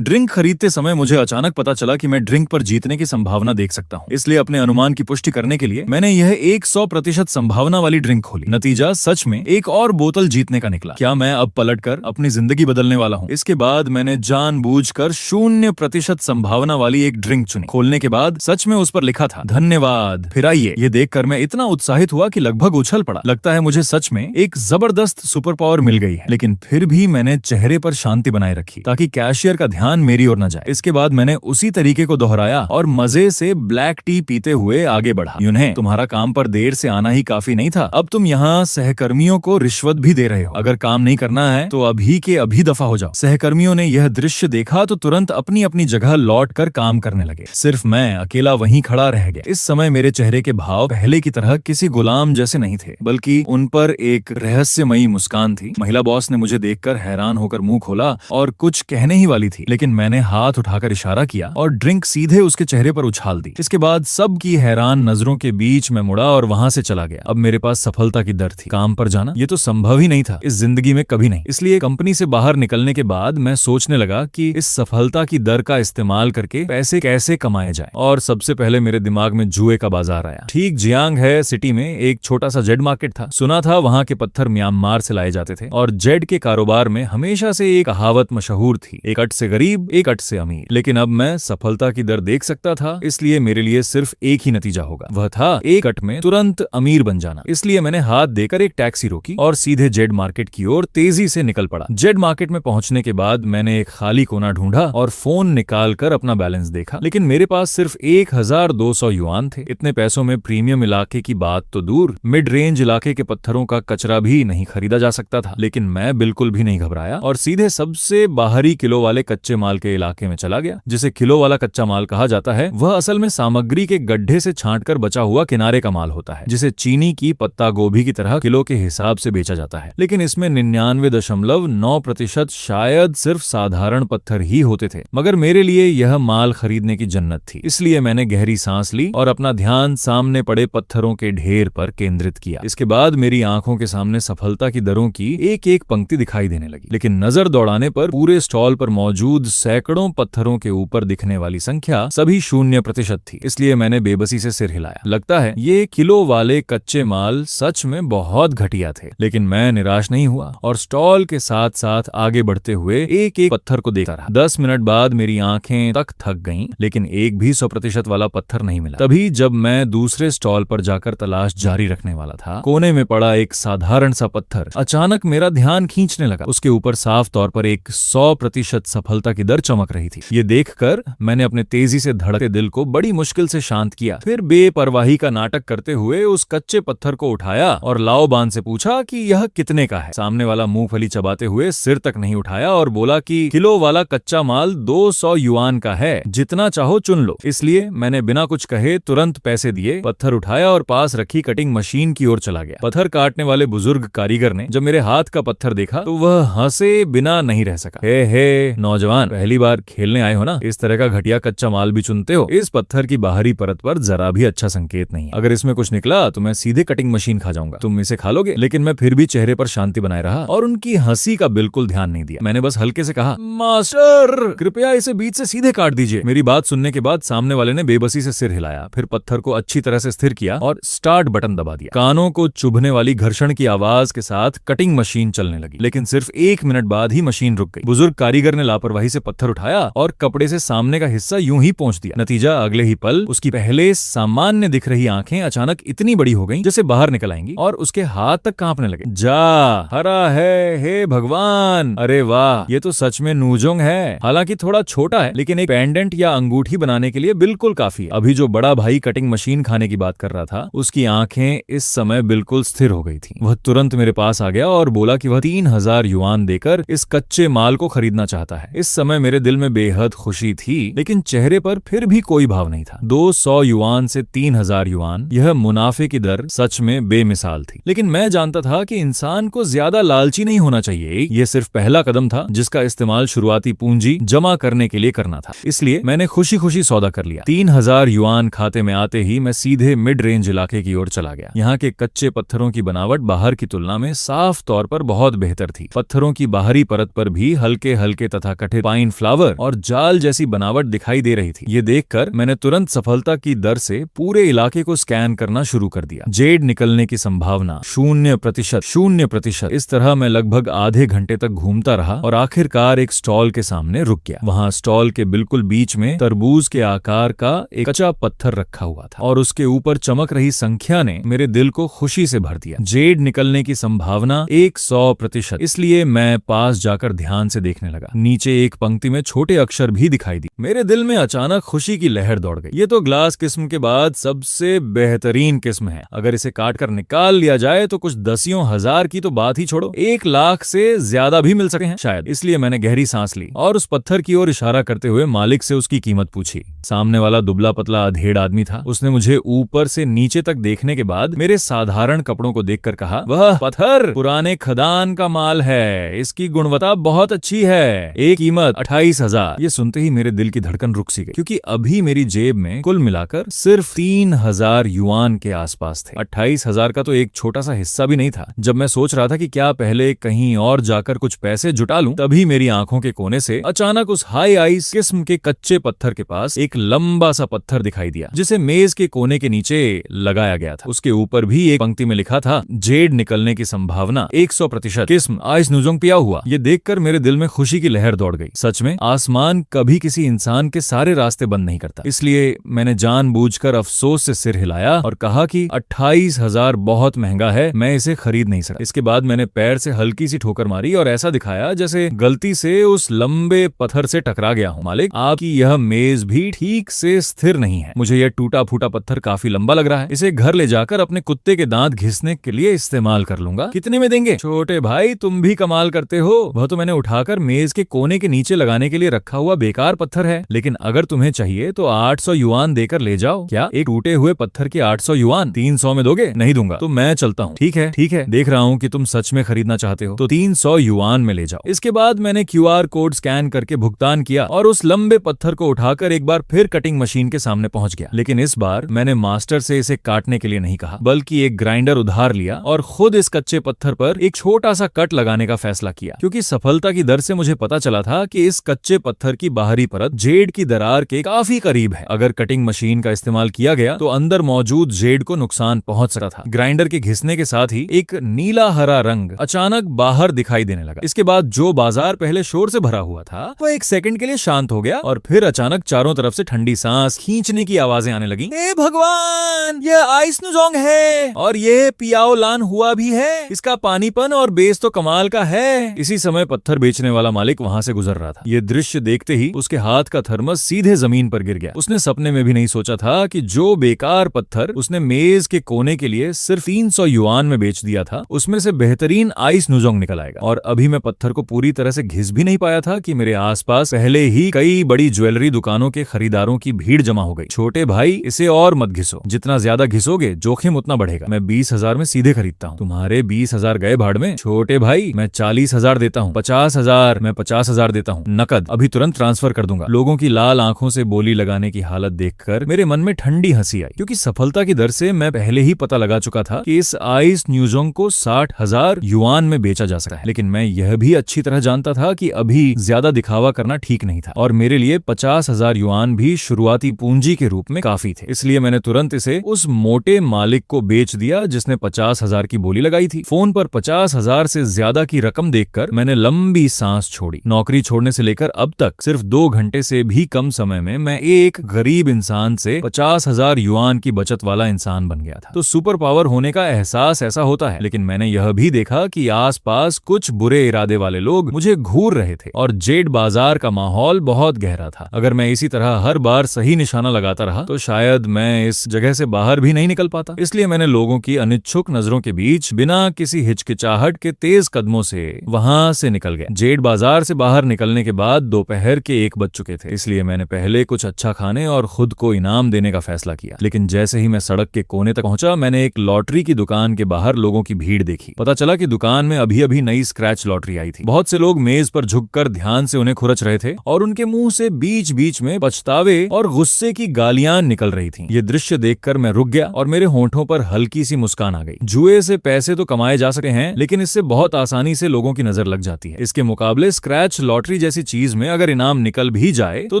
Drink खरीदते समय मुझे अचानक पता चला कि मैं ड्रिंक पर जीतने की संभावना देख सकता हूँ। इसलिए अपने अनुमान की पुष्टि करने के लिए मैंने यह 100% संभावना वाली ड्रिंक खोली। नतीजा सच में एक और बोतल जीतने का निकला। क्या मैं अब पलटकर अपनी जिंदगी बदलने वाला हूँ? इसके बाद मैंने जानबूझकर 0% संभावना वाली एक ड्रिंक चुनी। खोलने के बाद सच में उस पर लिखा था धन्यवाद। फिर आइए, ये देखकर मैं इतना उत्साहित हुआ कि लगभग उछल पड़ा। लगता है मुझे सच में एक जबरदस्त सुपर पावर मिल गई है। लेकिन फिर भी मैंने चेहरे पर शांति बनाए रखी ताकि कैशियर का ध्यान मेरी ओर न जाए। इसके बाद मैंने उसी तरीके को दोहराया और मजे से ब्लैक टी पीते हुए आगे बढ़ा। यूं तुम्हारा काम पर देर से आना ही काफी नहीं था, अब तुम यहाँ सहकर्मियों को रिश्वत भी दे रहे हो। अगर काम नहीं करना है तो अभी के अभी दफा हो जाओ। सहकर्मियों ने यह दृश्य देखा तो तुरंत अपनी अपनी जगह लौट कर काम करने लगे। सिर्फ मैं अकेला वहीं खड़ा रह गया। इस समय मेरे चेहरे के भाव पहले की तरह किसी गुलाम जैसे नहीं थे, बल्कि उन पर एक रहस्यमयी मुस्कान थी। महिला बॉस ने मुझे देखकर हैरान होकर मुंह खोला और कुछ कहने ही वाली थी, लेकिन मैंने हाथ उठाकर इशारा किया और ड्रिंक सीधे उसके चेहरे पर उछाल दी। इसके बाद सबकी हैरान नजरों के बीच मैं मुड़ा और वहां से चला गया। अब मेरे पास सफलता की दर थी। काम पर जाना ये तो संभव ही नहीं था, इस जिंदगी में कभी नहीं। इसलिए कंपनी से बाहर निकलने के बाद मैं सोचने लगा कि इस सफलता की दर का इस्तेमाल करके पैसे कैसे कमाए जाए। और सबसे पहले मेरे दिमाग में जुए का बाजार आया। ठीक जियांग है सिटी में एक छोटा सा जेड मार्केट था। सुना था वहां के पत्थर म्यांमार से लाए जाते थे और जेड के कारोबार में हमेशा से एक कहावत मशहूर थी, एक अट से गरीब एक अट से अमीर। लेकिन अब मैं सफलता की दर देख सकता था, इसलिए मेरे लिए सिर्फ एक ही नतीजा होगा, वह था एक अट में तुरंत अमीर बन जाना। इसलिए मैंने हाथ देकर एक टैक्सी रोकी और सीधे जेड मार्केट की ओर तेजी से निकल पड़ा। जेड मार्केट में पहुंचने के बाद मैंने एक खाली कोना ढूंढा और फोन निकालकर अपना बैलेंस देखा, लेकिन मेरे पास सिर्फ 1200 युआन थे। इतने पैसों में प्रीमियम इलाके की बात तो दूर, मिड रेंज इलाके के पत्थरों का कचरा भी नहीं खरीदा जा सकता था। लेकिन मैं बिल्कुल भी नहीं घबराया और सीधे सबसे बाहरी किलो वाले कच्चे माल के इलाके में चला गया। जिसे किलो वाला कच्चा माल कहा जाता है, वह असल में सामग्री के गड्ढे से छांटकर बचा हुआ किनारे का माल होता है, जिसे चीनी की पत्ता गोभी की तरह किलो के हिसाब से बेचा जाता है। लेकिन इसमें 99.9% शायद सिर्फ साधारण पत्थर ही होते थे। मगर मेरे लिए यह माल खरीदने की जन्नत थी। इसलिए मैंने गहरी सांस ली और अपना ध्यान सामने पड़े पत्थरों के ढेर पर केंद्रित किया। इसके बाद मेरी आंखों के सामने सफलता की दरों की एक एक पंक्ति दिखाई देने लगी। लेकिन नजर दौड़ाने पर पूरे स्टॉल पर मौजूद सैकड़ों पत्थरों के ऊपर दिखने वाली संख्या सभी 0% थी। इसलिए मैंने बेबसी से सिर हिलाया। लगता है ये किलो वाले कच्चे माल सच में बहुत घटिया थे। लेकिन मैं निराश नहीं हुआ और स्टॉल के साथ साथ आगे बढ़ते हुए एक एक पत्थर को देखता रहा। 10 मिनट बाद मेरी आंखें तक थक गईं, लेकिन एक भी 100% वाला पत्थर नहीं मिला। तभी जब मैं दूसरे स्टॉल पर जाकर तलाश जारी रखने वाला था, कोने में पड़ा एक साधारण सा पत्थर अचानक मेरा ध्यान खींचने लगा। उसके ऊपर साफ तौर पर एक 100% सफलता की दर चमक रही थी। ये देखकर मैंने अपने तेजी से धड़कते दिल को बड़ी मुश्किल से शांत किया। फिर बेपरवाही का नाटक करते हुए उस कच्चे पत्थर को उठाया और लाओबान से पूछा कि यह कितने का है। सामने वाला मूंगफली चबाते हुए सिर तक नहीं उठाया और बोला कि किलो वाला कच्चा माल 200 युआन का है, जितना चाहो चुन लो। इसलिए मैंने बिना कुछ कहे तुरंत पैसे दिए, पत्थर उठाया और पास रखी कटिंग मशीन की ओर चला गया। पत्थर काटने वाले बुजुर्ग कारीगर ने जब मेरे हाथ का पत्थर देखा तो वह हंसे बिना नहीं रह सका। हे नौजवान, पहली बार खेलने आए हो ना, इस तरह का घटिया कच्चा माल भी चुनते हो? इस पत्थर की बाहरी परत पर जरा भी अच्छा संकेत नहीं है। अगर इसमें कुछ निकला तो मैं सीधे कटिंग मशीन खा जाऊंगा। तुम इसे खा लोगे? लेकिन मैं फिर भी चेहरे पर शांति बनाए रहा और उनकी हंसी का बिल्कुल ध्यान नहीं दिया। मैंने बस हल्के से कहा, मास्टर कृपया इसे बीच से सीधे काट दीजिए। मेरी बात सुनने के बाद सामने वाले ने बेबसी से सिर हिलाया, फिर पत्थर को अच्छी तरह से स्थिर किया और स्टार्ट बटन दबा दिया। कानों को चुभने वाली घर्षण की आवाज के साथ कटिंग मशीन चलने लगी। लेकिन सिर्फ 1 मिनट बाद ही मशीन रुक गई। बुजुर्ग कारीगर ने लापरवाही से पत्थर उठाया और कपड़े से सामने का हिस्सा यूं ही पोंछ दिया। नतीजा अगले ही पल उसकी पहले सामान्य दिख रही आंखें अचानक इतनी बड़ी हो गईं जैसे बाहर निकल आएंगी और उसके हाथ तक कांपने लगे। जा हरा है, हे भगवान! अरे वाह, ये तो सच में नूजोंग है। हालांकि थोड़ा छोटा है, लेकिन एक पेंडेंट या अंगूठी बनाने के लिए बिल्कुल काफी है। अभी जो बड़ा भाई कटिंग मशीन खाने की बात कर रहा था, उसकी आंखें इस समय बिल्कुल स्थिर हो गई थी। वह तुरंत मेरे पास आ गया और बोला कि वह 3000 युआन देकर इस कच्चे माल को खरीदना चाहता है। इस समय मेरे दिल में बेहद खुशी थी, लेकिन चेहरे पर फिर भी कोई भाव नहीं था। 200 युआन से 3000 युआन, यह मुनाफे की दर सच में बेमिसाल थी। लेकिन मैं जानता था कि इंसान को ज्यादा लालची नहीं होना चाहिए। यह सिर्फ पहला कदम था जिसका इस्तेमाल शुरुआती पूंजी जमा करने के लिए करना था। इसलिए मैंने खुशी खुशी सौदा कर लिया। 3000 युआन खाते में आते ही मैं सीधे मिड रेंज इलाके की ओर चला गया। यहाँ के कच्चे पत्थरों की बनावट बाहर की तुलना में साफ तौर पर बहुत बेहतर थी। पत्थरों की बाहरी परत पर भी हल्के हल्के तथा कठिन पाइन फ्लावर और जाल जैसी बनावट दिखाई दे रही थी। ये देखकर मैंने तुरंत सफलता की दर से पूरे इलाके को स्कैन करना शुरू कर दिया। जेड निकलने की संभावना 0%। इस तरह मैं लगभग आधे घंटे तक घूमता रहा और आखिरकार एक स्टॉल के सामने रुक गया। वहां स्टॉल के बिल्कुल बीच में तरबूज के आकार का एक कच्चा पत्थर रखा हुआ था और उसके ऊपर चमक रही संख्या ने मेरे दिल को खुशी से भर दिया। जेड निकलने की संभावना 100%। इसलिए मैं पास जाकर ध्यान से देखने लगा। नीचे एक पंक्ति में छोटे अक्षर भी दिखाई दी। मेरे दिल में अचानक खुशी की लहर दौड़ गई। ये तो ग्लास किस्म के बाद सबसे बेहतरीन किस्म है। अगर इसे काट कर निकाल लिया जाए तो कुछ दसियों हजार की तो बात ही छोड़ो, 1 लाख से ज्यादा भी मिल सके हैं शायद। इसलिए मैंने गहरी सांस ली और उस पत्थर की ओर इशारा करते हुए मालिक से उसकी कीमत पूछी। सामने वाला दुबला पतला अधेड़ आदमी था। उसने मुझे ऊपर से नीचे तक देखने के बाद मेरे साधारण कपड़ों को देखकर कहा, वह पत्थर पुराने खदान का माल है, इसकी गुणवत्ता बहुत अच्छी है, एक कीमत 28,000। ये सुनते ही मेरे दिल की धड़कन रुक सी गई, क्योंकि अभी मेरी जेब में कुल मिलाकर सिर्फ 3,000 युआन के आसपास थे। 28,000 का तो एक छोटा सा हिस्सा भी नहीं था। जब मैं सोच रहा था कि क्या पहले कहीं और जाकर कुछ पैसे जुटा लूं, तभी मेरी आंखों के कोने से अचानक उस हाई आइस किस्म के कच्चे पत्थर के पास एक लंबा सा पत्थर दिखाई दिया, जिसे मेज के कोने के नीचे लगाया गया था। उसके ऊपर भी एक पंक्ति में लिखा था, जेड निकलने की संभावना 100%, किस्म आइस नुजोंग पिया हुआ। ये देखकर मेरे दिल में खुशी की लहर दौड़ गई। सच में आसमान कभी किसी इंसान के सारे रास्ते बंद नहीं करता। इसलिए मैंने जानबूझकर अफसोस से सिर हिलाया और कहा कि 28,000 बहुत महंगा है, मैं इसे खरीद नहीं सकता। इसके बाद मैंने पैर से हल्की सी ठोकर मारी और ऐसा दिखाया जैसे गलती से उस लंबे पत्थर से टकरा गया हूँ। मालिक, आपकी यह मेज भी ठीक से स्थिर नहीं है। मुझे यह टूटा फूटा पत्थर काफी लंबा लग रहा है। इसे घर ले जाकर अपने कुत्ते के दांत घिसने के लिए इस्तेमाल कर लूंगा। कितने में देंगे? छोटे भाई, तुम भी कमाल करते हो। वह तो मैंने उठाकर मेज के कोने के नीचे लगाने के लिए रखा हुआ बेकार पत्थर है, लेकिन अगर तुम्हें चाहिए तो 800 युआन देकर ले जाओ। क्या एक टूटे हुए पत्थर के 800 युआन 300 में दोगे? नहीं दूंगा। तो मैं चलता हूँ। ठीक है, देख रहा हूँ कि तुम सच में खरीदना चाहते हो, तो 300 युआन में ले जाओ। इसके बाद मैंने QR कोड स्कैन करके भुगतान किया और उस लंबे पत्थर को उठाकर एक बार फिर कटिंग मशीन के सामने पहुंच गया। लेकिन इस बार मैंने मास्टर से इसे काटने के लिए नहीं कहा, बल्कि एक ग्राइंडर उधार लिया और खुद इस कच्चे पत्थर पर एक छोटा सा कट लगाने का फैसला किया, क्योंकि सफलता की दर से मुझे पता चला था कि इस कच्चे पत्थर की बाहरी परत जेड की दरार के काफी करीब है। अगर कटिंग मशीन का इस्तेमाल किया गया तो अंदर मौजूद जेड को नुकसान पहुंच सकता था। ग्राइंडर के घिसने के साथ ही एक नीला हरा रंग अचानक बाहर दिखाई देने लगा। इसके बाद जो बाजार पहले शोर से भरा हुआ था, वह एक सेकंड के लिए शांत हो गया और फिर अचानक चारों तरफ से ठंडी सांस खींचने की आवाजें आने लगी। हे भगवान, यह आइस नुजोंग है और यह पियाओ लान हुआ भी है। इसका पानीपन और बेस तो कमाल का है। इसी समय पत्थर बेचने वाला मालिक वहां से गुजर रहा था। यह दृश्य देखते ही उसके हाथ का थर्मस सीधे जमीन पर गिर गया। उसने सपने में भी नहीं सोचा था कि जो बेकार पत्थर उसने मेज के कोने के लिए सिर्फ 300 युआन में बेच दिया था, उसमें से बेहतरीन आइस नुजोंग निकल आएगा। और अभी मैं पत्थर को पूरी तरह से घिस भी नहीं पाया था कि मेरे आसपास पहले ही कई बड़ी ज्वेलरी दुकानों के खरीदारों की भीड़ जमा हो गई। छोटे भाई, इसे और मत घिसो, जितना ज्यादा घिसोगे जोखिम उतना बढ़ेगा। मैं 20,000 में सीधे खरीदता हूँ। तुम्हारे 20,000 गए भाड़ में। छोटे भाई, मैं 40,000 देता हूँ। 50,000, मैं 50,000 देता हूँ, नकद, अभी तुरंत ट्रांसफर कर दूंगा। लोगों की लाल आंखों से बोली लगाने की हालत देखकर मेरे मन में ठंडी हंसी आई, क्योंकि सफलता की दर से मैं पहले ही पता लगा चुका था कि इस आइस न्यूजोंग को 60,000 युआन में बेचा जा सकता है। लेकिन मैं यह भी अच्छी तरह जानता था कि अभी ज्यादा दिखावा करना ठीक नहीं था और मेरे लिए 50,000 युआन भी शुरुआती पूंजी के रूप में काफी थे। इसलिए मैंने तुरंत इसे उस मोटे मालिक को बेच दिया जिसने 50,000 की बोली लगाई थी। फोन पर 50,000 से ज्यादा की रकम देखकर मैंने लंबी सांस छोड़ी। नौकरी छोड़ने से लेकर अब तक सिर्फ 2 घंटे से भी कम समय में मैं एक गरीब इंसान से 50,000 युआन की बचत वाला इंसान बन गया था। तो सुपर पावर होने का एहसास ऐसा होता है, लेकिन मैंने यह भी देखा कि आसपास कुछ बुरे इरादे वाले लोग मुझे घूर रहे थे और जेड बाजार का माहौल बहुत गहरा था। अगर मैं इसी तरह हर बार सही निशाना लगाता रहा तो शायद मैं इस जगह से बाहर भी नहीं निकल पाता। इसलिए मैंने लोगों की अनिच्छुक नजरों के बीच बिना किसी हिचकिचाहट के तेज कदमों से वहां से निकल गया। जेड बाजार से बाहर निकलने के बाद दोपहर के 1 बज चुके थे। इसलिए मैंने पहले कुछ अच्छा खाने और खुद को इनाम देने का फैसला किया। लेकिन जैसे ही मैं सड़क के कोने तक पहुंचा, मैंने एक लॉटरी की दुकान के बाहर लोगों की भीड़ देखी। पता चला कि दुकान में अभी अभी नई स्क्रैच लॉटरी आई थी। बहुत से लोग मेज पर झुककर ध्यान से उन्हें खुरच रहे थे और उनके मुंह से बीच बीच में पछतावे और गुस्से की गालियां निकल रही थीं। ये दृश्य देखकर मैं रुक गया और मेरे होंठों पर हल्की सी मुस्कान आ गई। जुए से पैसे तो कमाए जा सकते हैं, लेकिन इससे बहुत आसानी से लोगों की नजर लग जाती है। इसके मुकाबले स्क्रैच लॉटरी लॉटरी जैसी चीज में अगर इनाम निकल भी जाए तो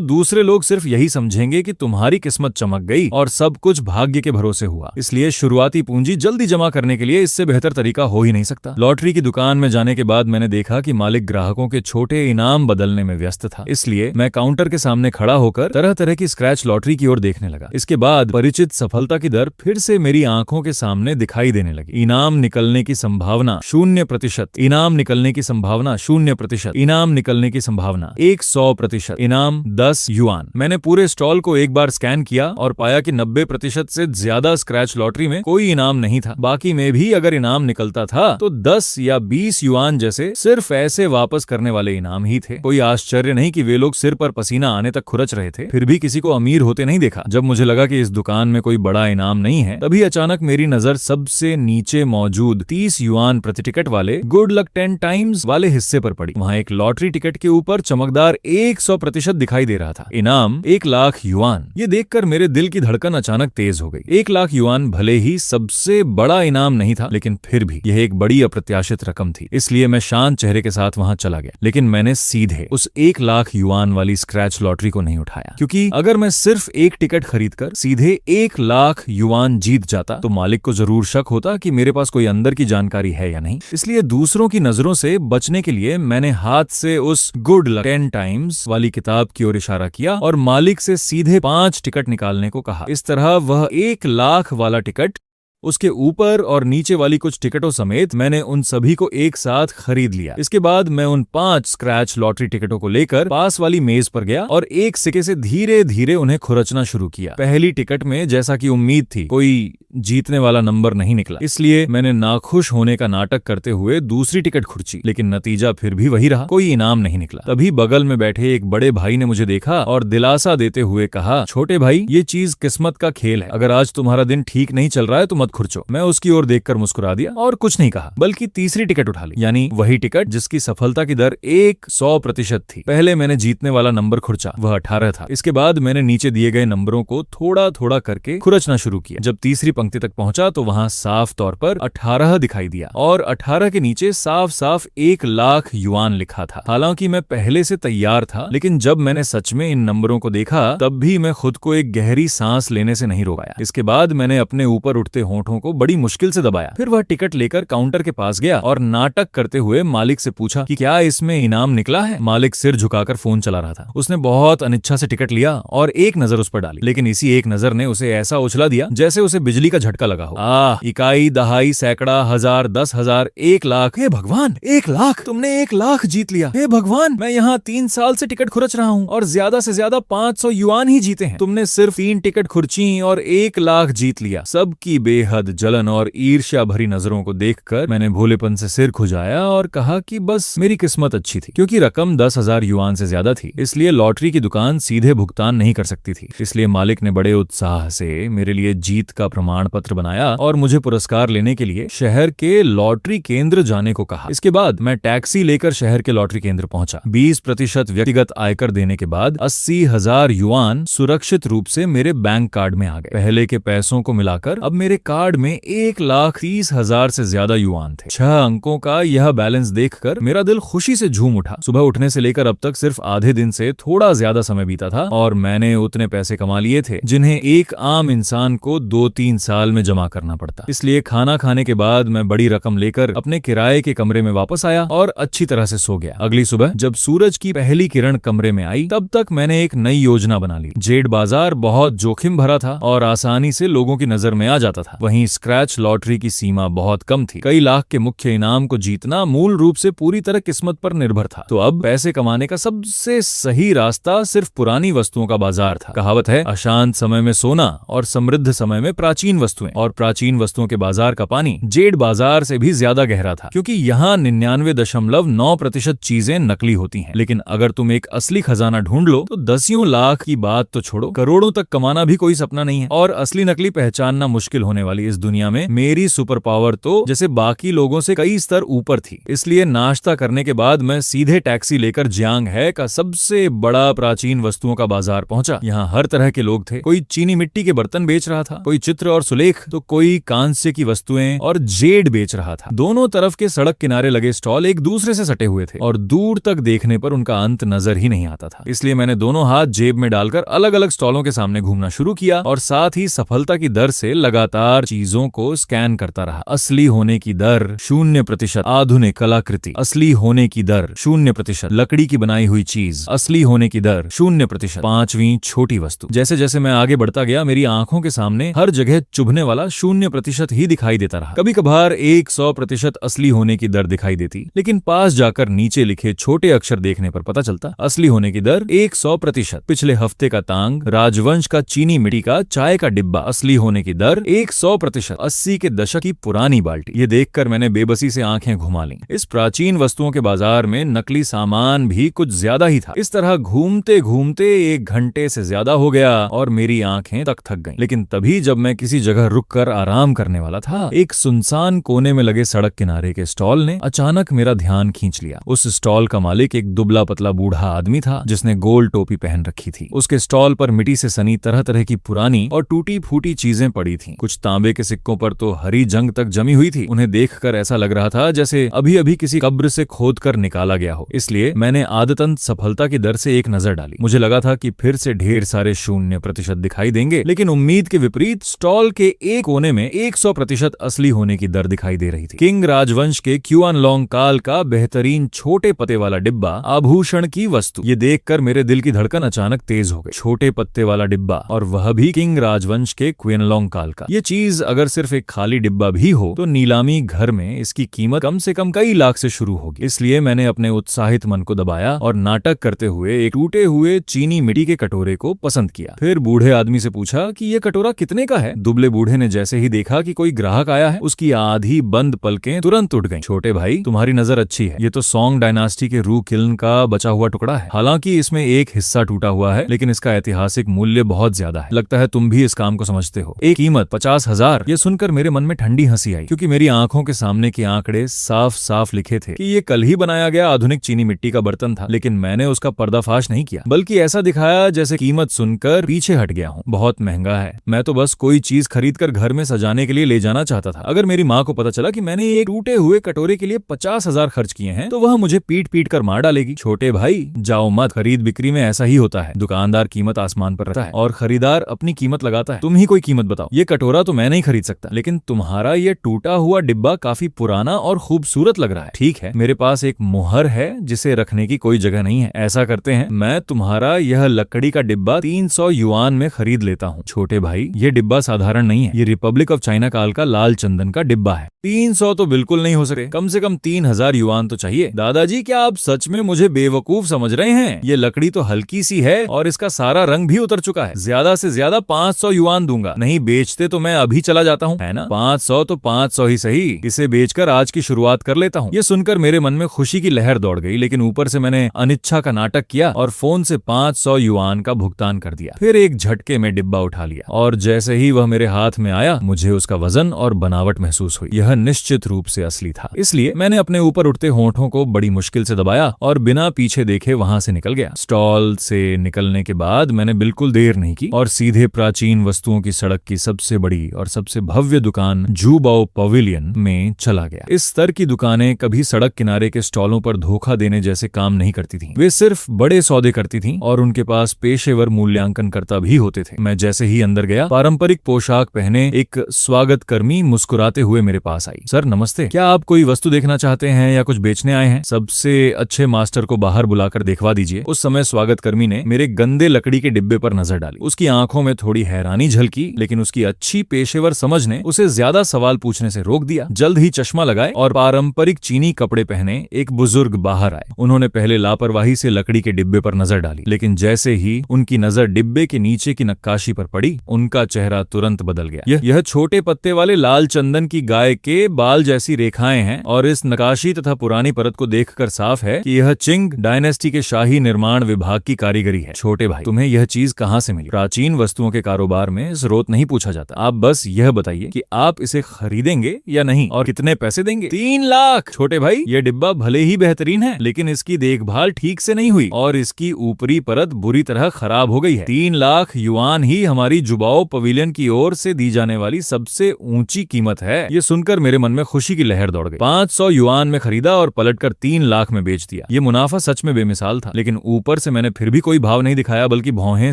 दूसरे लोग सिर्फ यही समझेंगे कि तुम्हारी किस्मत चमक गई और सब कुछ भाग्य के भरोसे हुआ। इसलिए शुरुआती पूंजी जल्दी जमा करने के लिए इससे बेहतर तरीका हो ही नहीं सकता। लॉटरी की दुकान में जाने के बाद मैंने देखा कि मालिक ग्राहकों के छोटे इनाम बदलने में व्यस्त था। इसलिए मैं काउंटर के सामने खड़ा होकर तरह तरह की स्क्रैच लॉटरी की ओर देखने लगा। इसके बाद परिचित सफलता की दर फिर से मेरी आंखों के सामने दिखाई देने लगी। इनाम निकलने की संभावना 0%, इनाम निकलने की संभावना 0%, इनाम निकलने की संभावना 100%, इनाम 10 युआन। मैंने पूरे स्टॉल को एक बार स्कैन किया और पाया कि 90% से ज्यादा स्क्रैच लॉटरी में कोई इनाम नहीं था। बाकी में भी अगर इनाम निकलता था तो 10 या 20 युआन जैसे सिर्फ ऐसे वापस करने वाले इनाम ही थे। कोई आश्चर्य नहीं कि वे लोग सिर पर पसीना आने तक खुरच रहे थे, फिर भी किसी को अमीर होते नहीं देखा। जब मुझे लगा कि इस दुकान में कोई बड़ा इनाम नहीं है, तभी अचानक मेरी नजर सबसे नीचे मौजूद 30 युआन प्रति टिकट वाले गुड लक 10 टाइम्स वाले हिस्से पर पड़ी। वहाँ एक लॉटरी टिकट के ऊपर चमकदार 100% दिखाई दे रहा था। इनाम 1 लाख युआन। ये देखकर मेरे दिल की धड़कन अचानक तेज हो गई। 1 लाख युआन भले ही सबसे बड़ा इनाम नहीं था, लेकिन फिर भी यह एक बड़ी अप्रत्याशित रकम थी। इसलिए मैं शांत चेहरे के साथ वहां चला गया, लेकिन मैंने सीधे उस 1 लाख युआन वाली स्क्रैच लॉटरी को नहीं उठाया, क्योंकि अगर मैं सिर्फ एक टिकट खरीदकर सीधे 1 लाख युआन जीत जाता तो मालिक को जरूर शक होता कि मेरे पास कोई अंदर की जानकारी है या नहीं। इसलिए दूसरों की नजरों से बचने के लिए मैंने हाथ से उस गुड लक 10 टाइम्स वाली किताब की ओर इशारा किया और मालिक से सीधे 5 टिकट निकालने को कहा। इस तरह वह 1 लाख वाला टिकट, उसके ऊपर और नीचे वाली कुछ टिकटों समेत मैंने उन सभी को एक साथ खरीद लिया। इसके बाद मैं उन 5 स्क्रैच लॉटरी टिकटों को लेकर पास वाली मेज पर गया और एक सिक्के से धीरे धीरे उन्हें खुरचना शुरू किया। पहली टिकट में, जैसा कि उम्मीद थी, कोई जीतने वाला नंबर नहीं निकला। इसलिए मैंने नाखुश होने का नाटक करते हुए दूसरी टिकट खुरची, लेकिन नतीजा फिर भी वही रहा, कोई इनाम नहीं निकला। तभी बगल में बैठे एक बड़े भाई ने मुझे देखा और दिलासा देते हुए कहा, छोटे भाई, ये चीज किस्मत का खेल है। अगर आज तुम्हारा दिन ठीक नहीं चल रहा है तो मत खुरचो। मैं उसकी ओर देखकर मुस्कुरा दिया और कुछ नहीं कहा, बल्कि तीसरी टिकट उठा ली, यानी वही टिकट जिसकी सफलता की दर 100% थी। पहले मैंने जीतने वाला नंबर खुरचा, वह 18 था। इसके बाद मैंने नीचे दिए गए नंबरों को थोड़ा थोड़ा करके खुरचना शुरू किया। जब तीसरी पंक्ति तक पहुंचा तो वहां साफ तौर पर 18 दिखाई दिया और 18 के नीचे साफ साफ 1 लाख युआन लिखा था। हालांकि मैं पहले से तैयार था, लेकिन जब मैंने सच में इन नंबरों को देखा तब भी मैं खुद को एक गहरी सांस लेने से नहीं रोकाया। इसके बाद मैंने अपने ऊपर उठते होंठों को बड़ी मुश्किल से दबाया। फिर वह टिकट लेकर काउंटर के पास गया और नाटक करते हुए मालिक से पूछा कि क्या इसमें इनाम निकला है। मालिक सिर झुकाकर फोन चला रहा था। उसने बहुत अनिच्छा से टिकट लिया और एक नजर उस पर डाली, लेकिन इसी एक नजर ने उसे ऐसा उछला दिया जैसे उसे बिजली का झटका लगा हो। इकाई, दहाई, सैकड़ा, हजार, 10,000, 1 लाख। हे भगवान, 1 लाख! तुमने 1 लाख जीत लिया। हे भगवान, मैं यहाँ 3 साल से टिकट खुरच रहा हूँ और ज्यादा से ज्यादा 500 युआन ही जीते हैं। तुमने सिर्फ 3 टिकट खुरची और 1 लाख जीत लिया। सबकी बेहद जलन और ईर्ष्या भरी नजरों को देखकर मैंने भोलेपन से सिर खुजाया और कहा कि बस मेरी किस्मत अच्छी थी, क्योंकि रकम 10,000 युआन से ज्यादा थी, इसलिए लॉटरी की दुकान सीधे भुगतान नहीं कर सकती थी। इसलिए मालिक ने बड़े उत्साह से मेरे लिए जीत का प्रमाण पत्र बनाया और मुझे पुरस्कार लेने के लिए शहर के लॉटरी केंद्र जाने को कहा। इसके बाद मैं टैक्सी लेकर शहर के लॉटरी केंद्र पहुंचा। 20% व्यक्तिगत आयकर देने के बाद 80,000 युआन सुरक्षित रूप से मेरे बैंक कार्ड में आ गए। पहले के पैसों को मिलाकर अब मेरे कार्ड में 1,30,000 से ज्यादा युआन थे। 6 अंकों का यह बैलेंस देखकर मेरा दिल खुशी से झूम उठा। सुबह उठने से लेकर अब तक सिर्फ आधे दिन से थोड़ा ज्यादा समय बीता था और मैंने उतने पैसे कमा लिए थे जिन्हें एक आम इंसान को 2-3 साल में जमा करना पड़ता। इसलिए खाना खाने के बाद मैं बड़ी रकम लेकर अपने किराए के कमरे में वापस आया और अच्छी तरह से सो गया। अगली सुबह जब सूरज की पहली किरण कमरे में आई तब तक मैंने एक नई योजना बना ली। जेड बाजार बहुत जोखिम भरा था और आसानी से लोगों की नजर में आ जाता था। वहीं स्क्रैच लॉटरी की सीमा बहुत कम थी। कई लाख के मुख्य इनाम को जीतना मूल रूप से पूरी तरह किस्मत पर निर्भर था। तो अब पैसे कमाने का सबसे सही रास्ता सिर्फ पुरानी वस्तुओं का बाजार था। कहावत है, अशांत समय में सोना और समृद्ध समय में प्राचीन वस्तुएं। और प्राचीन वस्तुओं के बाजार का पानी जेड बाजार से भी ज्यादा गहरा था, क्योंकि यहाँ 99.9% चीजें नकली होती हैं। लेकिन अगर तुम एक असली खजाना ढूंढ लो तो दसियों लाख की बात तो छोड़ो, करोड़ों तक कमाना भी कोई सपना नहीं है। और असली नकली पहचानना मुश्किल होने वाली वाली इस दुनिया में मेरी सुपर पावर तो जैसे बाकी लोगों से कई स्तर ऊपर थी। इसलिए नाश्ता करने के बाद मैं सीधे टैक्सी लेकर जियांग है का सबसे बड़ा प्राचीन वस्तुओं का बाजार पहुंचा। यहाँ हर तरह के लोग थे। कोई चीनी मिट्टी के बर्तन बेच रहा था, कोई चित्र और सुलेख, तो कोई कांस्य की वस्तुएं और जेड बेच रहा था। दोनों तरफ के सड़क किनारे लगे स्टॉल एक दूसरे से सटे हुए थे और दूर तक देखने पर उनका अंत नजर ही नहीं आता था। इसलिए मैंने दोनों हाथ जेब में डालकर अलग अलग स्टॉलों के सामने घूमना शुरू किया और साथ ही सफलता की दर से लगातार चीजों को स्कैन करता रहा। असली होने की दर 0%, आधुनिक कलाकृति असली होने की दर 0%, लकड़ी की बनाई हुई चीज असली होने की दर 0%, पांचवी छोटी वस्तु। जैसे जैसे मैं आगे बढ़ता गया मेरी आंखों के सामने हर जगह चुभने वाला 0% ही दिखाई देता रहा। कभी कभार 100% असली होने की दर दिखाई देती, लेकिन पास जाकर नीचे लिखे छोटे अक्षर देखने पर पता चलता असली होने की दर 100%। पिछले हफ्ते का तांग, राजवंश का चीनी मिट्टी का चाय का डिब्बा असली होने की दर 100%, 80 के दशक की पुरानी बाल्टी। ये देखकर मैंने बेबसी से आंखें घुमा लीं। इस प्राचीन वस्तुओं के बाजार में नकली सामान भी कुछ ज्यादा ही था। इस तरह घूमते घूमते 1 घंटे से ज्यादा हो गया और मेरी आंखें तक थक गईं। लेकिन तभी जब मैं किसी जगह रुककर आराम करने वाला था, एक सुनसान कोने में लगे सड़क किनारे के स्टॉल ने अचानक मेरा ध्यान खींच लिया। उस स्टॉल का मालिक एक दुबला पतला बूढ़ा आदमी था जिसने गोल टोपी पहन रखी थी। उसके स्टॉल पर मिट्टी से सनी तरह तरह की पुरानी और टूटी फूटी चीजें पड़ी थीं। कुछ तांबे के सिक्कों पर तो हरी जंग तक जमी हुई थी। उन्हें देखकर ऐसा लग रहा था जैसे अभी अभी किसी कब्र से खोद कर निकाला गया हो। इसलिए मैंने आदतन सफलता की दर से एक नजर डाली। मुझे लगा था कि फिर से ढेर सारे 0% दिखाई देंगे, लेकिन उम्मीद के विपरीत स्टॉल के एक कोने में 100% असली होने की दर दिखाई दे रही थी। किंग राजवंश के क्युआनलॉन्ग काल का बेहतरीन छोटे पत्ते वाला डिब्बा, आभूषण की वस्तु। ये देखकर मेरे दिल की धड़कन अचानक तेज हो गई। छोटे पत्ते वाला डिब्बा, और वह भी किंग राजवंश के क्वियनलॉन्ग काल का। ये चीज अगर सिर्फ एक खाली डिब्बा भी हो तो नीलामी घर में इसकी कीमत कम से कम कई लाख से शुरू होगी। इसलिए मैंने अपने उत्साहित मन को दबाया और नाटक करते हुए एक टूटे हुए चीनी मिट्टी के कटोरे को पसंद किया। फिर बूढ़े आदमी से पूछा कि ये कटोरा कितने का है। दुबले बूढ़े ने जैसे ही देखा कि कोई ग्राहक आया है, उसकी आधी बंद पलकें तुरंत उठ गईं। छोटे भाई, तुम्हारी नजर अच्छी है। ये तो सोंग डायनास्टी के रू किल्न का बचा हुआ टुकड़ा है। हालांकि इसमें एक हिस्सा टूटा हुआ है, लेकिन इसका ऐतिहासिक मूल्य बहुत ज्यादा है। लगता है तुम भी इस काम को समझते हो। एक कीमत 50,000। ये सुनकर मेरे मन में ठंडी हंसी आई, क्योंकि मेरी आंखों के सामने के आंकड़े साफ साफ लिखे थे कि ये कल ही बनाया गया आधुनिक चीनी मिट्टी का बर्तन था। लेकिन मैंने उसका पर्दाफाश नहीं किया, बल्कि ऐसा दिखाया जैसे कीमत सुनकर पीछे हट गया हूँ। बहुत महंगा है। मैं तो बस कोई चीज खरीद कर घर में सजाने के लिए ले जाना चाहता था। अगर मेरी माँ को पता चला कि मैंने एक टूटे हुए कटोरे के लिए 50,000 खर्च किए हैं, तो वह मुझे पीट पीट कर मार डालेगी। छोटे भाई, जाओ मत। खरीद बिक्री में ऐसा ही होता है। दुकानदार कीमत आसमान पर रखता है और खरीदार अपनी कीमत लगाता है। तुम ही कोई कीमत बताओ। ये कटोरा तो मैं नहीं खरीद सकता, लेकिन तुम्हारा ये टूटा हुआ डिब्बा काफी पुराना और खूबसूरत लग रहा है। ठीक है, मेरे पास एक मुहर है जिसे रखने की कोई जगह नहीं है। ऐसा करते हैं, मैं तुम्हारा यह लकड़ी का डिब्बा 300 युआन में खरीद लेता हूँ। छोटे भाई, ये डिब्बा साधारण नहीं है। ये रिपब्लिक ऑफ चाइना काल का लाल चंदन का डिब्बा है। 300 तो बिल्कुल नहीं हो सके। कम से कम 3000 युआन तो चाहिए। दादाजी, क्या आप सच में मुझे बेवकूफ समझ रहे हैं? ये लकड़ी तो हल्की सी है और इसका सारा रंग भी उतर चुका है। ज्यादा से ज्यादा 500 युआन दूंगा। नहीं बेचते तो मैं अभी चला जाता हूँ, है ना? 500 तो 500 ही सही। इसे बेचकर आज की शुरुआत कर लेता हूँ। ये सुनकर मेरे मन में खुशी की लहर दौड़ गई, लेकिन ऊपर से मैंने अनिच्छा का नाटक किया और फोन से 500 युआन का भुगतान कर दिया। फिर एक झटके में डिब्बा उठा लिया और जैसे ही वह मेरे हाथ में आया, मुझे उसका वजन और बनावट महसूस हुई। यह निश्चित रूप से असली था। इसलिए मैंने अपने ऊपर उठते होंठों को बड़ी मुश्किल से दबाया और बिना पीछे देखे वहां से निकल गया। स्टॉल से निकलने के बाद मैंने बिल्कुल देर नहीं की और सीधे प्राचीन वस्तुओं की सड़क की सबसे बड़ी और सबसे भव्य दुकान जूबाओ पवेलियन में चला गया। इस स्तर की दुकानें कभी सड़क किनारे के स्टॉलों पर धोखा देने जैसे काम नहीं करती थीं। वे सिर्फ बड़े सौदे करती थीं और उनके पास पेशेवर मूल्यांकन करता भी होते थे। मैं जैसे ही अंदर गया, पारंपरिक पोशाक पहने एक स्वागत कर्मी मुस्कुराते हुए मेरे पास आई। सर नमस्ते, क्या आप कोई वस्तु देखना चाहते हैं या कुछ बेचने आए हैं? सबसे अच्छे मास्टर को बाहर बुलाकर देखवा दीजिए। उस समय स्वागत कर्मी ने मेरे गंदे लकड़ी के डिब्बे पर नजर डाली। उसकी आंखों में थोड़ी हैरानी झलकी, लेकिन उसकी अच्छी पेशेवर समझ ने उसे ज्यादा सवाल पूछने से रोक दिया। जल्द ही चश्मा लगाए और पारंपरिक चीनी कपड़े पहने एक बुजुर्ग बाहर आए। उन्होंने पहले लापरवाही से लकड़ी के डिब्बे पर नजर डाली, लेकिन जैसे ही उनकी नजर डिब्बे के नीचे की नक्काशी पर पड़ी, उनका चेहरा तुरंत बदल गया। यह छोटे पत्ते वाले लाल चंदन की गाय के बाल जैसी रेखाएं हैं और इस नक्काशी तथा पुरानी परत को देखकर साफ है कि यह चिंग डायनेस्टी के शाही निर्माण विभाग की कारीगरी है। छोटे भाई, तुम्हें यह चीज कहाँ से मिली? प्राचीन वस्तुओं के कारोबार में स्रोत नहीं पूछा जाता। आप बस यह बताइए कि आप इसे खरीदेंगे या नहीं और कितने पैसे देंगे। 3 लाख। छोटे भाई, ये डिब्बा भले ही बेहतरीन है, लेकिन इसकी देखभाल ठीक से नहीं हुई और इसकी ऊपरी परत बुरी तरह खराब हो गई है। 3 लाख युआन ही हमारी जुबाओ पवेलियन की ओर से दी जाने वाली सबसे ऊंची कीमत है। ये सुनकर मेरे मन में खुशी की लहर दौड़ गई। 500 युआन में खरीदा और पलटकर 3 लाख में बेच दिया। ये मुनाफा सच में बेमिसाल था, लेकिन ऊपर से मैंने फिर भी कोई भाव नहीं दिखाया, बल्कि भौहें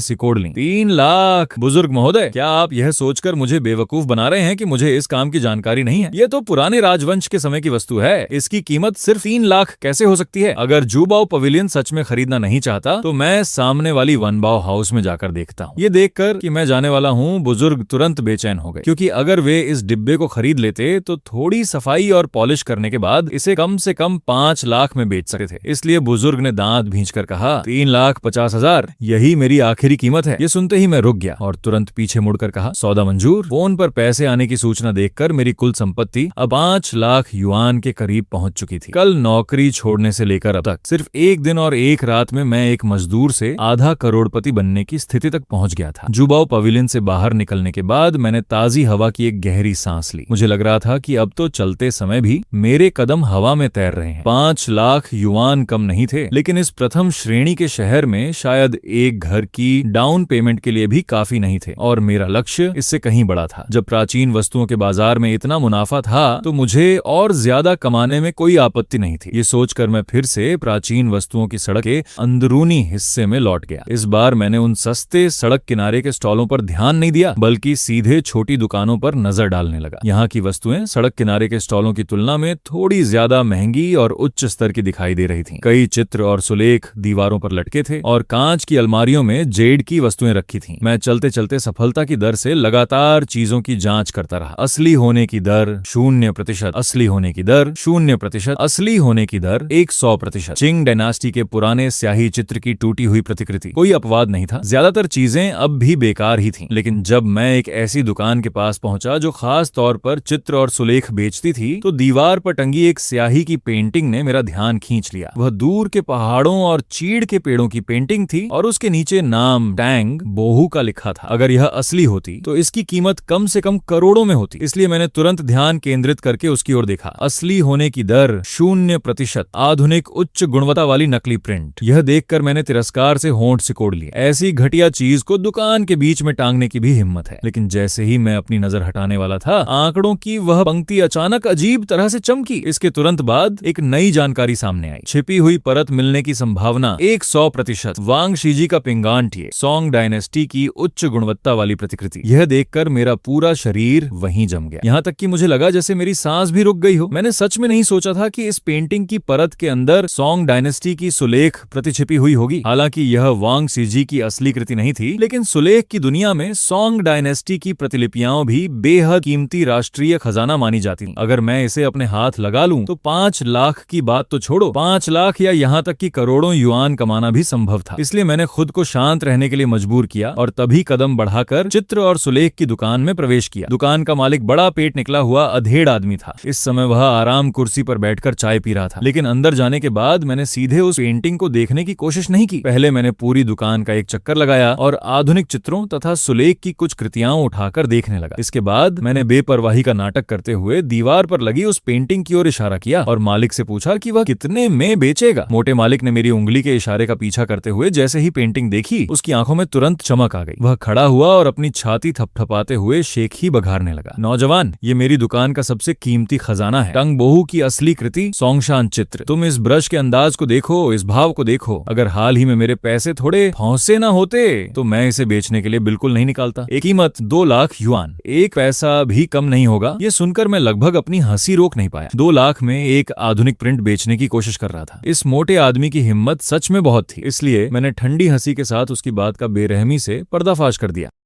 सिकोड़ ली। 3 लाख। बुजुर्ग महोदय, क्या आप यह सोचकर मुझे बेवकूफ बना रहे हैं कि मुझे इस काम की जानकारी नहीं है? ये तो पुराने राजवंश के समय की वस्तु है। इसकी कीमत सिर्फ 3 लाख कैसे हो सकती है? अगर जुबाओ पवेलियन सच में खरीदना नहीं चाहता तो मैं सामने वाली वनबाओ हाउस में जाकर देखता हूँ। ये देखकर कि मैं जाने वाला हूँ, बुजुर्ग तुरंत बेचैन हो गए, क्योंकि अगर वे इस डिब्बे को खरीद लेते तो थोड़ी सफाई और पॉलिश करने के बाद इसे कम से कम 5 लाख में बेच सकते थे। इसलिए बुजुर्ग ने दांत भींचकर कहा, 3,50,000 यही मेरी आखिरी कीमत है। ये सुनते ही मैं रुक गया और तुरंत पीछे मुड़कर कहा, सौदा मंजूर। फोन पर पैसे आने की सूचना देखकर मेरी कुल संपत्ति अब 5 लाख युआन के करीब पहुंच चुकी थी। कल नौकरी छोड़ने से लेकर अब तक सिर्फ 1 दिन और 1 रात में मैं एक मजदूर से आधा करोड़पति बनने की स्थिति तक पहुंच गया था। जुबाओ पवेलियन से बाहर निकलने के बाद मैंने ताजी हवा की एक गहरी सांस ली। मुझे लग रहा था कि अब तो चलते समय भी मेरे कदम हवा में तैर रहे हैं। 5 लाख युआन कम नहीं थे, लेकिन इस प्रथम श्रेणी के शहर में शायद एक घर की डाउन पेमेंट के लिए भी काफी नहीं थे, और मेरा लक्ष्य इससे कहीं बड़ा था। जब प्राचीन वस्तुओं के बाजार में इतना मुनाफा था तो मुझे और ज्यादा कमाने में कोई आपत्ति नहीं थी। ये सोचकर मैं फिर से प्राचीन वस्तुओं की सड़क के अंदरूनी हिस्से में लौट गया। इस बार मैंने उन सस्ते सड़क किनारे के स्टॉलों पर ध्यान नहीं दिया, बल्कि सीधे छोटी दुकानों पर नजर डालने लगा। यहाँ की वस्तुएं सड़क किनारे के स्टॉलों की तुलना में थोड़ी ज्यादा महंगी और उच्च स्तर की दिखाई दे रही थी। कई चित्र और सुलेख दीवारों पर लटके थे और कांच की अलमारियों में जेड की वस्तुएं रखी थीं। मैं चलते चलते सफलता की दर से लगातार चीजों की जांच करता रहा। असली होने की दर 0%, असली होने की दर 0%, असली होने की दर 100%। चिंग डायनास्टी के पुराने स्याही चित्र की टूटी हुई प्रतिकृति। कोई अपवाद नहीं था, ज्यादातर चीजें अब भी बेकार ही थीं। लेकिन जब मैं एक ऐसी दुकान के पास पहुंचा जो खास तौर पर चित्र और सुलेख बेचती थी, तो दीवार पर टंगी एक स्याही की पेंटिंग ने मेरा ध्यान खींच लिया। वह दूर के पहाड़ों और चीड़ के पेड़ों की पेंटिंग थी और उसके नीचे नाम टैंग बोहू का लिखा था। अगर यह असली होती तो इसकी कीमत कम से कम करोड़ों में होती। इसलिए मैंने तुरंत ध्यान केंद्रित करके उसकी ओर देखा। असली होने की दर 0%, आधुनिक उच्च गुणवत्ता वाली नकली प्रिंट। यह देखकर मैंने तिरस्कार से होंठ सिकोड़ लिए। ऐसी घटिया चीज को दुकान के बीच में टांगने की भी हिम्मत है। लेकिन जैसे ही मैं अपनी नजर हटाने वाला था, आंकड़ों की वह पंक्ति अचानक अजीब तरह से चमकी। इसके तुरंत बाद एक नई जानकारी सामने आई। छिपी हुई परत मिलने की संभावना 100%। वांग शीजी का पिंगांटिए, सोंग डायनेस्टी की उच्च गुणवत्ता वाली प्रतिकृति। यह देखकर मेरा पूरा शरीर वहीं जम गया। यहाँ तक कि मुझे लगा जैसे मेरी सांस भी रुक गई हो। मैंने सच में नहीं सोचा था कि इस पेंटिंग की परत के अंदर सोंग डायनेस्टी की सुलेख प्रति छिपी हुई होगी। हालांकि यह वांग शीजी की असली कृति नहीं थी, लेकिन सुलेख की दुनिया में सोंग डायनेस्टी की प्रतिलिपियां भी बेहद कीमती राष्ट्रीय खजाना मानी जाती थीं। अगर मैं इसे अपने हाथ लगा लूं तो 5 लाख की बात तो छोड़ो, 5 लाख या यहाँ तक कि करोड़ों युआन कमाना भी संभव था। इसलिए मैंने खुद को शांत रहने के लिए मजबूर किया और तभी कदम बढ़ाकर चित्र और सुलेख की दुकान में प्रवेश किया। दुकान का मालिक बड़ा पेट निकला हुआ अधेड़ आदमी था। इस समय वह आराम कुर्सी पर बैठकर चाय पी रहा था। लेकिन अंदर जाने के बाद मैंने सीधे उस पेंटिंग को देखने की कोशिश नहीं की। पहले मैंने पूरी दुकान का एक चक्कर लगाया और आधुनिक चित्रों तथा सुलेख की कुछ कृतियां उठाकर देखने लगा। इसके बाद मैंने बेपरवाही का नाटक करते हुए दीवार पर लगी उस पेंटिंग की ओर इशारा किया और मालिक से पूछा कि वह कितने में बेचेगा। मोटे मालिक ने मेरी उंगली के इशारे का पीछा करते हुए जैसे ही पेंटिंग देखी, उसकी आंखों में तुरंत चमक आ गई। वह खड़ा हुआ और अपनी छाती थपथपाते हुए शेख ही बघारने लगा। नौजवान, ये मेरी दुकान का सबसे कीमती खजाना है। टंग बोहू की असली कृति, सोंगशान चित्र। तुम इस ब्रश के अंदाज को देखो, इस भाव को देखो। अगर हाल ही में मेरे पैसे थोड़े फौंसे ना होते तो मैं इसे बेचने के लिए बिल्कुल नहीं निकालता। एक कीमत 2 लाख युआन, 1 पैसा भी कम नहीं होगा। ये सुनकर मैं लगभग अपनी हंसी रोक नहीं पाया। 2 लाख में एक आधुनिक प्रिंट बेचने की कोशिश कर रहा था। इस मोटे आदमी की हिम्मत सच में बहुत थी। इसलिए मैंने ठंडी हंसी के साथ उसकी बात का बेरहमी से पर्दाफाश कर दिया।